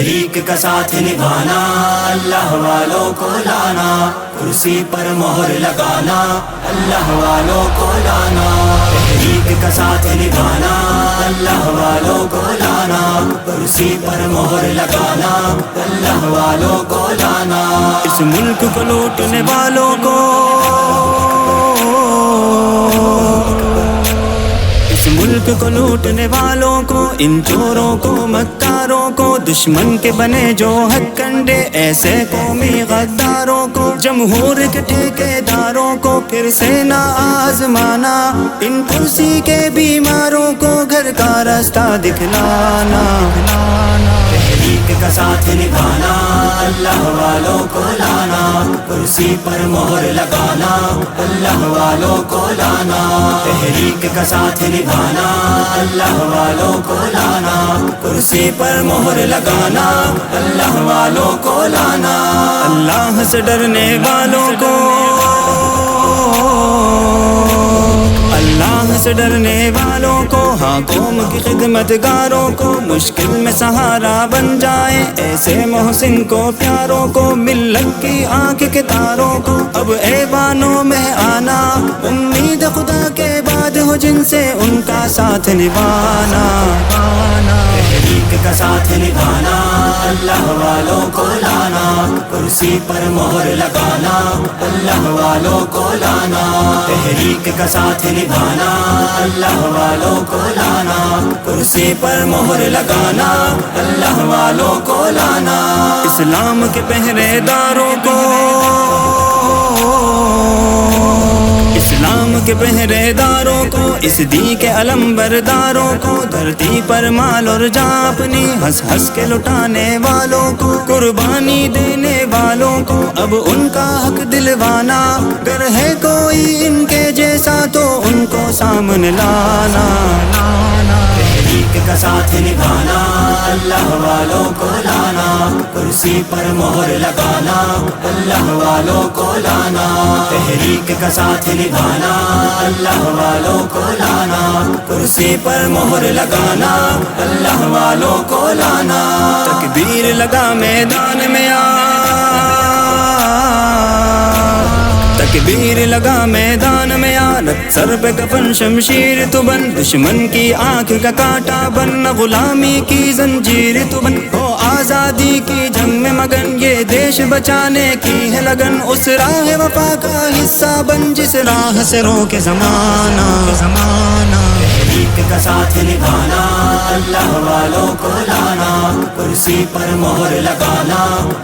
تحریک کا ساتھ نبھانا، اللہ والوں کو لانا، کرسی پر مہر لگانا، اللہ والوں کو لانا، تحریک کا ساتھ نبھانا، اللہ والوں کو لانا، کرسی پر مہر لگانا، اللہ والوں کو لانا، اس ملک کو لوٹنے والوں کو، اس ملک کو لوٹنے والوں کو، ان چوروں کو مکاروں کو، دشمن کے بنے جو حق کنڈے ایسے قومی غداروں کو، جمہور کے ٹھیکے داروں کو پھر سے نہ آزمانا، ان کرسی کے بیماروں کو گھر کا راستہ دکھلانا، تحریک کا ساتھ نبھانا، اللہ والوں کو لانا، کرسی پر مہر لگانا، اللہ والوں کو لانا، تحریک کا ساتھ نبھانا، اللہ والوں کو لانا، کرسی پر مہر لگانا، اللہ والوں کو لانا، اللہ سے ڈرنے والوں کو، اللہ سے ڈرنے والوں کو، ہاں قوم کی خدمت گاروں کو، مشکل میں سہارا بن جائے ایسے محسن کو، پیاروں کو، ملت کی آنکھ کے تاروں کو، اب ایوانوں میں آنا، امید خدا کے بعد ہو جن سے ان کا ساتھ نبھانا، تحریک کا ساتھ نبھانا، اللہ والوں کو لانا، کرسی پر مہر لگانا، اللہ والوں کو لانا، تحریک کا ساتھ نبھانا، اللہ والوں کو لانا، کرسی پر مہر لگانا، اللہ والوں کو لانا، اسلام کے پہرے داروں کو، اسلام کے پہرے داروں کو، اس دین کے علم برداروں کو، دھرتی پر مال اور جان اپنی ہنس ہنس کے لٹانے والوں کو، قربانی دینے والوں کو، اب ان کا حق دلوانا، گر ہے کوئی ان کے جیسا تو ان کو سامنے لانا، تحریک کا ساتھ نبھانا، اللہ والوں کو لانا، کرسی پر مہر لگانا، اللہ والوں کو لانا، تحریک کا ساتھ نبھانا، اللہ والوں کو لانا، کرسی پر مہر لگانا، اللہ والوں کو لانا، تکبیر لگا میدان میں آ، تکبیر لگا میدان میں آ، سر پہ کفن شمشیر تو بن، دشمن کی آنکھ کا کانٹا بن، غلامی کی زنجیر تو بن، ہو آزادی کی جنگ میں مگن، یہ دیش بچانے کی ہے لگن، اس راہ وفا کا حصہ بن جس راہ سے روکے زمانہ، تحریک کا ساتھ نبھانا، اللہ والوں کو لانا، کرسی پر مہر لگانا،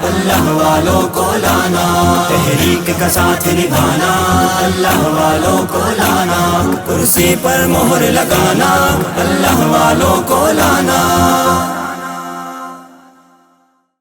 اللہ والوں کو لانا، تحریک کا ساتھ نبھانا، اللہ والوں کو لانا، کرسی پر مہر لگانا، اللہ والوں کو لانا۔